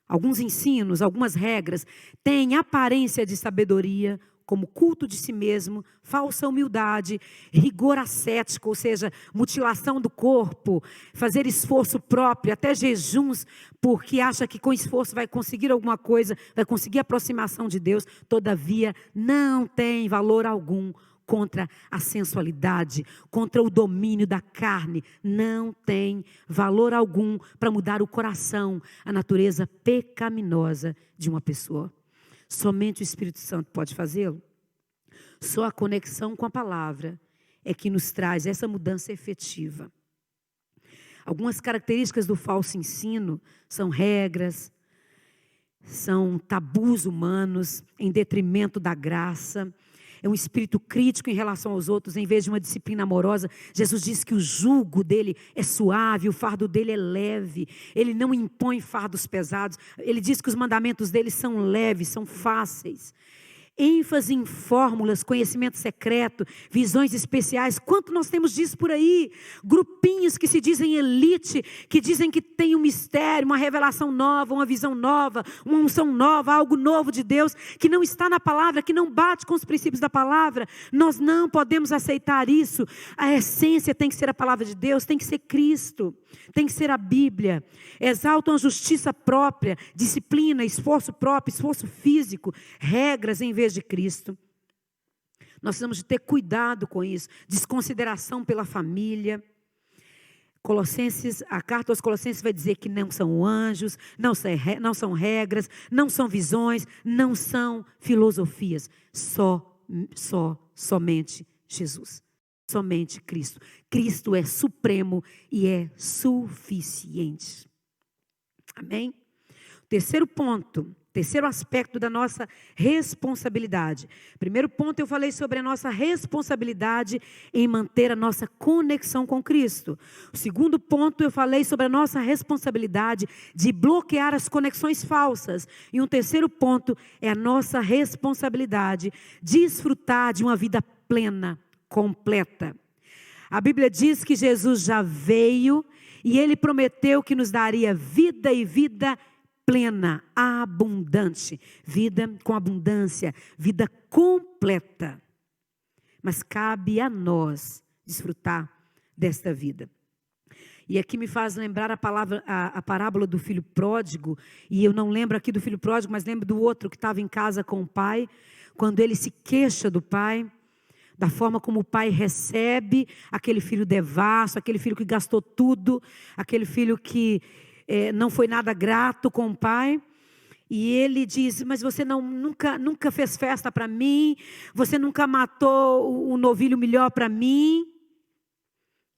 alguns ensinos, algumas regras, têm aparência de sabedoria, como culto de si mesmo, falsa humildade, rigor ascético, ou seja, mutilação do corpo, fazer esforço próprio, até jejuns, porque acha que com esforço vai conseguir alguma coisa, vai conseguir aproximação de Deus. Todavia, não tem valor algum contra a sensualidade, contra o domínio da carne. Não tem valor algum para mudar o coração, a natureza pecaminosa de uma pessoa. Somente o Espírito Santo pode fazê-lo. Só a conexão com a palavra é que nos traz essa mudança efetiva. Algumas características do falso ensino são regras, são tabus humanos em detrimento da graça. É um espírito crítico em relação aos outros, em vez de uma disciplina amorosa. Jesus diz que o jugo dele é suave, o fardo dele é leve. Ele não impõe fardos pesados. Ele diz que os mandamentos dele são leves, são fáceis. ênfase em fórmulas, conhecimento secreto, visões especiais. Quanto nós temos disso por aí? Grupinhos que se dizem elite, que dizem que tem um mistério, uma revelação nova, uma visão nova, uma unção nova, algo novo de Deus, que não está na palavra, que não bate com os princípios da palavra. Nós não podemos aceitar isso. A essência tem que ser a palavra de Deus, tem que ser Cristo, tem que ser a Bíblia. Exaltam a justiça própria, disciplina, esforço próprio, esforço físico, regras em vez de Cristo. Nós precisamos de ter cuidado com isso, desconsideração pela família. A carta aos Colossenses vai dizer que não são anjos, não são regras, não são visões, não são filosofias, só somente Jesus. Somente Cristo. Cristo é supremo e é suficiente. Amém? Terceiro ponto, terceiro aspecto da nossa responsabilidade. Primeiro ponto, eu falei sobre a nossa responsabilidade em manter a nossa conexão com Cristo. O segundo ponto, eu falei sobre a nossa responsabilidade de bloquear as conexões falsas. E um terceiro ponto é a nossa responsabilidade de desfrutar de uma vida plena, completa. A Bíblia diz que Jesus já veio e Ele prometeu que nos daria vida e vida plena, abundante, vida com abundância, vida completa. Mas cabe a nós desfrutar desta vida. E aqui me faz lembrar a parábola do filho pródigo, e eu não lembro aqui do filho pródigo, mas lembro do outro que estava em casa com o pai, quando ele se queixa do pai, da forma como o pai recebe aquele filho devasso, aquele filho que gastou tudo, aquele filho que não foi nada grato com o pai. E ele diz, mas você nunca fez festa para mim, você nunca matou o novilho melhor para mim.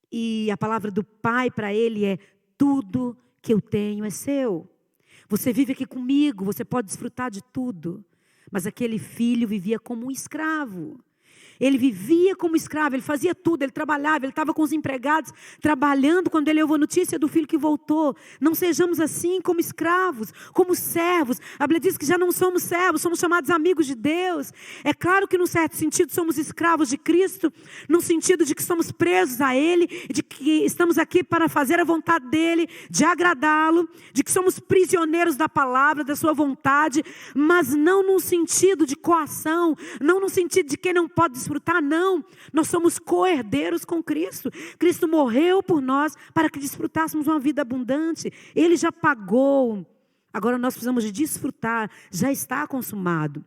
E a palavra do pai para ele é, tudo que eu tenho é seu. Você vive aqui comigo, você pode desfrutar de tudo. Mas aquele filho vivia como um escravo. Ele vivia como escravo, ele fazia tudo, ele trabalhava, ele estava com os empregados trabalhando quando ele ouviu a notícia do filho que voltou. Não sejamos assim como escravos, como servos. A Bíblia diz que já não somos servos, somos chamados amigos de Deus. É claro que num certo sentido somos escravos de Cristo, no sentido de que somos presos a Ele, de que estamos aqui para fazer a vontade dEle, de agradá-lo, de que somos prisioneiros da palavra, da sua vontade, mas não num sentido de coação, não no sentido de quem não pode desfrutar, não. Nós somos co-herdeiros com Cristo. Cristo morreu por nós para que desfrutássemos uma vida abundante. Ele já pagou. Agora nós precisamos de desfrutar. Já está consumado.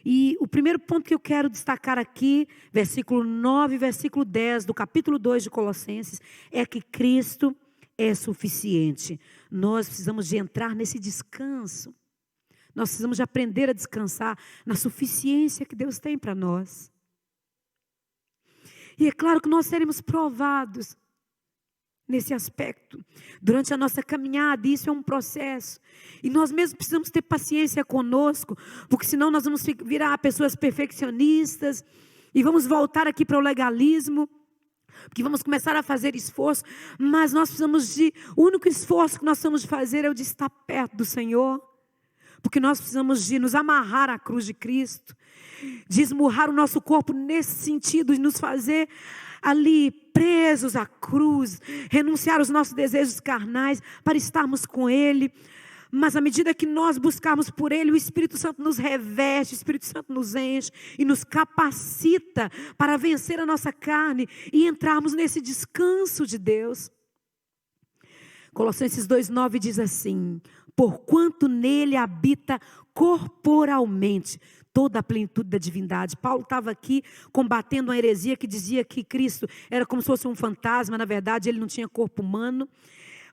E o primeiro ponto que eu quero destacar aqui, versículo 9 e versículo 10 do capítulo 2 de Colossenses, é que Cristo é suficiente. Nós precisamos de entrar nesse descanso. Nós precisamos de aprender a descansar na suficiência que Deus tem para nós. E é claro que nós seremos provados nesse aspecto durante a nossa caminhada. Isso é um processo. E nós mesmos precisamos ter paciência conosco, porque senão nós vamos virar pessoas perfeccionistas e vamos voltar aqui para o legalismo, porque vamos começar a fazer esforço, mas nós precisamos o único esforço que nós precisamos de fazer é o de estar perto do Senhor. Porque nós precisamos de nos amarrar à cruz de Cristo, de esmurrar o nosso corpo nesse sentido, de nos fazer ali presos à cruz, renunciar aos nossos desejos carnais para estarmos com Ele. Mas à medida que nós buscarmos por Ele, o Espírito Santo nos reveste, o Espírito Santo nos enche e nos capacita para vencer a nossa carne e entrarmos nesse descanso de Deus. Colossenses 2,9 diz assim, porquanto nele habita corporalmente toda a plenitude da divindade. Paulo estava aqui combatendo uma heresia que dizia que Cristo era como se fosse um fantasma, na verdade ele não tinha corpo humano.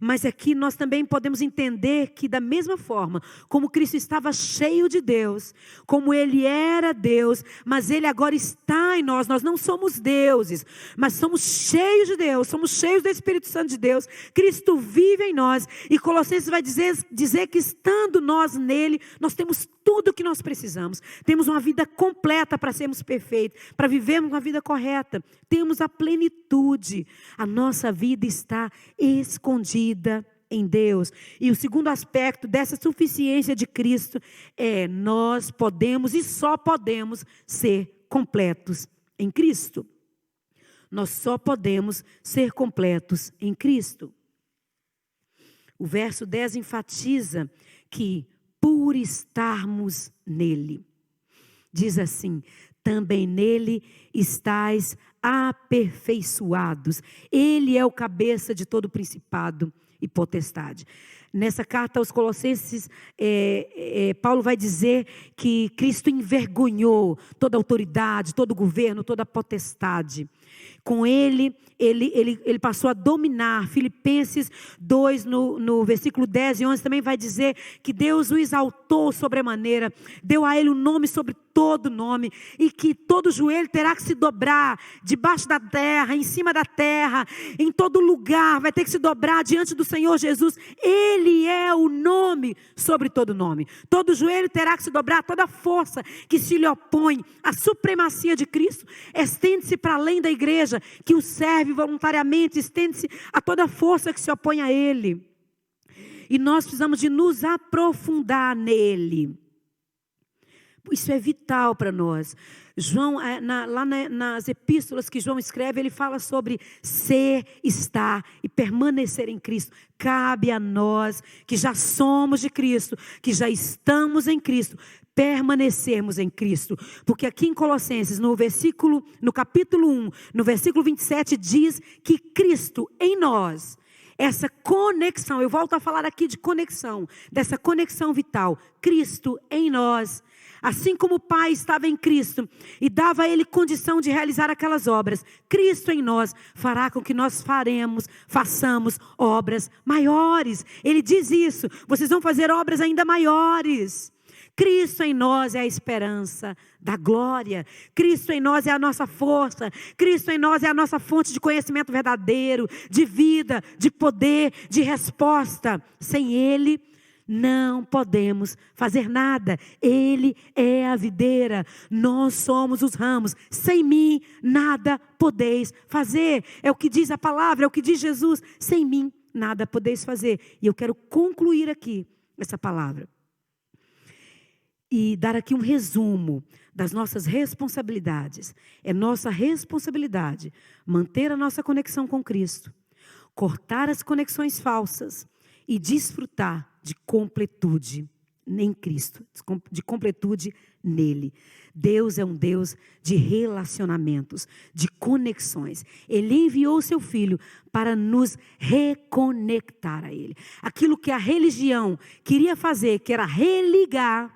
Mas aqui nós também podemos entender que da mesma forma, como Cristo estava cheio de Deus, como Ele era Deus, mas Ele agora está em nós. Nós não somos deuses, mas somos cheios de Deus, somos cheios do Espírito Santo de Deus. Cristo vive em nós e Colossenses vai dizer que estando nós nele, nós temos tudo o que nós precisamos. Temos uma vida completa para sermos perfeitos, para vivermos uma vida correta. Temos a plenitude. A nossa vida está escondida em Deus. E o segundo aspecto dessa suficiência de Cristo é nós podemos e só podemos ser completos em Cristo. Nós só podemos ser completos em Cristo. O verso 10 enfatiza que por estarmos nele, diz assim, também nele estais aperfeiçoados. Ele é o cabeça de todo principado e potestade. Nessa carta aos Colossenses, Paulo vai dizer que Cristo envergonhou toda autoridade, todo governo, toda potestade. Com ele passou a dominar. Filipenses 2, no versículo 10 e 11, também vai dizer que Deus o exaltou sobremaneira, deu a ele um nome sobre todo nome, e que todo joelho terá que se dobrar, debaixo da terra, em cima da terra, em todo lugar, vai ter que se dobrar diante do Senhor Jesus. Ele é o nome sobre todo nome. Todo joelho terá que se dobrar, toda força que se lhe opõe à supremacia de Cristo, estende-se para além da igreja, que o serve voluntariamente, estende-se a toda força que se opõe a Ele. E nós precisamos de nos aprofundar nele. Isso é vital para nós. João, nas epístolas que João escreve, ele fala sobre ser, estar e permanecer em Cristo. Cabe a nós, que já somos de Cristo, que já estamos em Cristo, permanecermos em Cristo. Porque aqui em Colossenses, no capítulo 1, no versículo 27, diz que Cristo em nós, essa conexão, eu volto a falar aqui de conexão, dessa conexão vital, Cristo em nós, assim como o Pai estava em Cristo e dava a Ele condição de realizar aquelas obras, Cristo em nós fará com que nós façamos obras maiores. Ele diz isso, vocês vão fazer obras ainda maiores. Cristo em nós é a esperança da glória. Cristo em nós é a nossa força. Cristo em nós é a nossa fonte de conhecimento verdadeiro, de vida, de poder, de resposta. Sem Ele, não podemos fazer nada. Ele é a videira, nós somos os ramos. Sem mim, nada podeis fazer. É o que diz a palavra, é o que diz Jesus. Sem mim, nada podeis fazer. E eu quero concluir aqui essa palavra e dar aqui um resumo das nossas responsabilidades. É nossa responsabilidade manter a nossa conexão com Cristo, cortar as conexões falsas e desfrutar de completude em Cristo, de completude nele. Deus é um Deus de relacionamentos, de conexões. Ele enviou o seu Filho para nos reconectar a Ele. Aquilo que a religião queria fazer, que era religar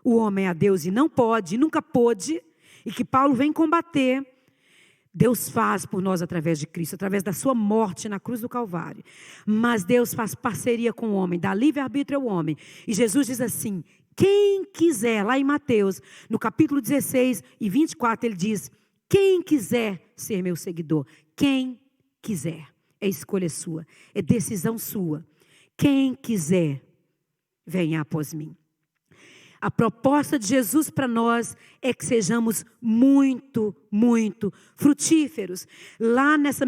o homem a Deus e não pode, nunca pôde, e que Paulo vem combater, Deus faz por nós através de Cristo, através da sua morte na cruz do Calvário. Mas Deus faz parceria com o homem, dá livre-arbítrio ao homem. E Jesus diz assim, quem quiser, lá em Mateus, no capítulo 16 e 24, ele diz, quem quiser ser meu seguidor, quem quiser, é escolha sua, é decisão sua. Quem quiser, venha após mim. A proposta de Jesus para nós é que sejamos muito, muito frutíferos. Lá nesse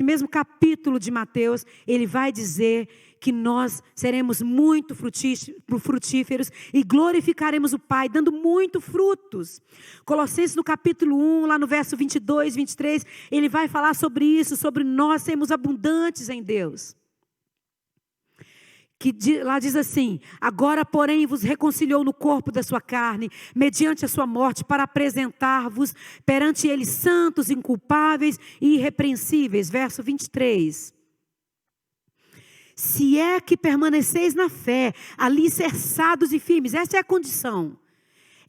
mesmo capítulo de Mateus, ele vai dizer que nós seremos muito frutíferos e glorificaremos o Pai, dando muito frutos. Colossenses no capítulo 1, lá no verso 22, 23, ele vai falar sobre isso, sobre nós sermos abundantes em Deus. Lá diz assim, agora porém vos reconciliou no corpo da sua carne, mediante a sua morte, para apresentar-vos perante ele santos, inculpáveis e irrepreensíveis. Verso 23. Se é que permaneceis na fé, alicerçados e firmes, essa é a condição.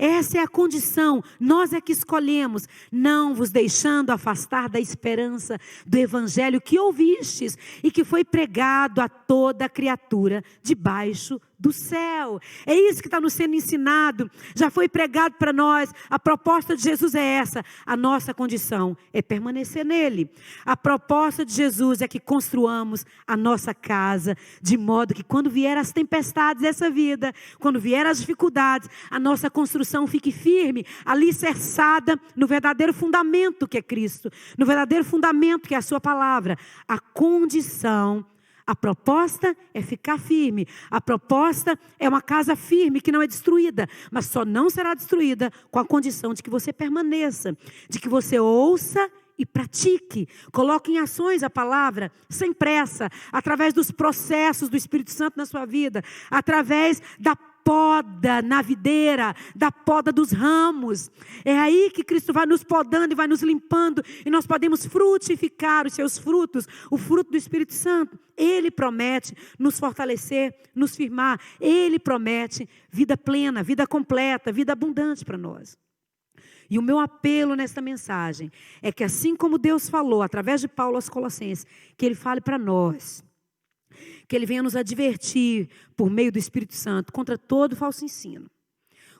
Essa é a condição, nós é que escolhemos, não vos deixando afastar da esperança do evangelho que ouvistes e que foi pregado a toda criatura debaixo do céu. É isso que está nos sendo ensinado, já foi pregado para nós. A proposta de Jesus é essa, a nossa condição é permanecer nele. A proposta de Jesus é que construamos a nossa casa, de modo que quando vier as tempestades dessa vida, quando vier as dificuldades, a nossa construção fique firme, alicerçada no verdadeiro fundamento que é Cristo, no verdadeiro fundamento que é a sua palavra. A condição, a proposta é ficar firme. A proposta é uma casa firme que não é destruída, mas só não será destruída com a condição de que você permaneça, de que você ouça e pratique, coloque em ações a palavra, sem pressa, através dos processos do Espírito Santo na sua vida, através da poda na videira, da poda dos ramos. É aí que Cristo vai nos podando e vai nos limpando, e nós podemos frutificar os seus frutos, o fruto do Espírito Santo. Ele promete nos fortalecer, nos firmar. Ele promete vida plena, vida completa, vida abundante para nós. E o meu apelo nesta mensagem é que, assim como Deus falou através de Paulo aos Colossenses, que Ele fale para nós, que Ele venha nos advertir por meio do Espírito Santo contra todo falso ensino,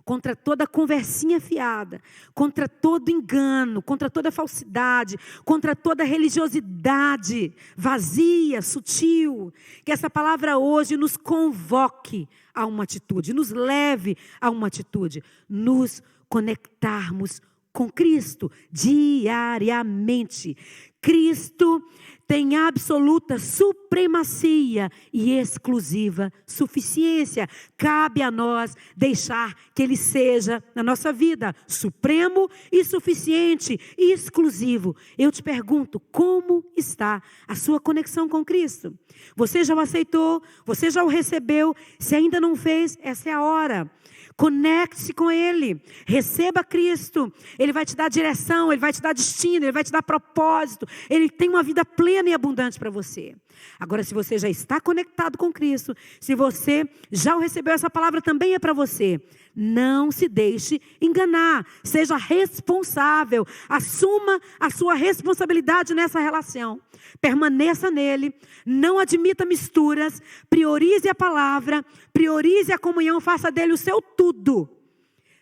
contra toda conversinha fiada, contra todo engano, contra toda falsidade, contra toda religiosidade vazia, sutil. Que essa palavra hoje nos convoque a uma atitude, nos leve a uma atitude, nos conectarmos com Cristo diariamente. Cristo tem absoluta supremacia e exclusiva suficiência. Cabe a nós deixar que Ele seja, na nossa vida, supremo e suficiente e exclusivo. Eu te pergunto, como está a sua conexão com Cristo? Você já o aceitou? Você já o recebeu? Se ainda não fez, essa é a hora. Conecte-se com Ele, receba Cristo. Ele vai te dar direção, Ele vai te dar destino, Ele vai te dar propósito. Ele tem uma vida plena e abundante para você. Agora, se você já está conectado com Cristo, se você já o recebeu, essa palavra também é para você. Não se deixe enganar, seja responsável, assuma a sua responsabilidade nessa relação. Permaneça nele, não admita misturas, priorize a palavra, priorize a comunhão, faça dele o seu tudo.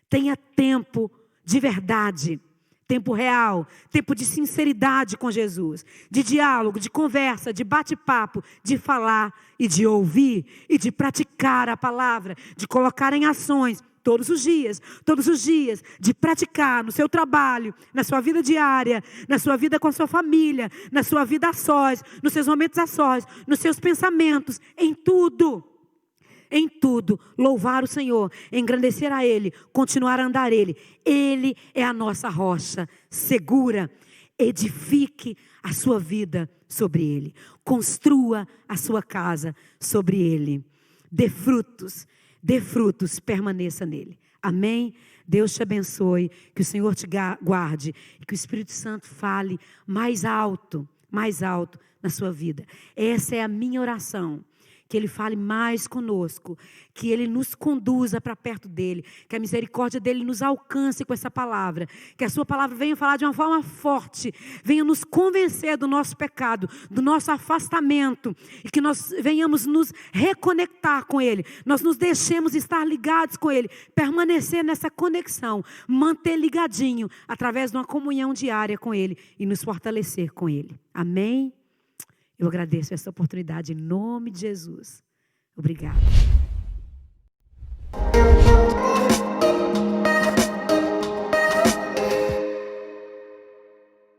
Tenha tempo de verdade, tempo real, tempo de sinceridade com Jesus, de diálogo, de conversa, de bate-papo, de falar e de ouvir e de praticar a palavra, de colocar em ações. Todos os dias, de praticar no seu trabalho, na sua vida diária, na sua vida com a sua família, na sua vida a sós, nos seus momentos a sós, nos seus pensamentos, em tudo, louvar o Senhor, engrandecer a Ele, continuar a andar Ele. Ele é a nossa rocha segura. Edifique a sua vida sobre Ele, construa a sua casa sobre Ele, dê frutos, permaneça nele. Amém? Deus te abençoe, que o Senhor te guarde e que o Espírito Santo fale mais alto na sua vida. Essa é a minha oração. Que Ele fale mais conosco, que Ele nos conduza para perto dEle, que a misericórdia dEle nos alcance com essa palavra, que a sua palavra venha falar de uma forma forte, venha nos convencer do nosso pecado, do nosso afastamento, e que nós venhamos nos reconectar com Ele, nós nos deixemos estar ligados com Ele, permanecer nessa conexão, manter ligadinho, através de uma comunhão diária com Ele, e nos fortalecer com Ele. Amém? Eu agradeço essa oportunidade em nome de Jesus. Obrigada.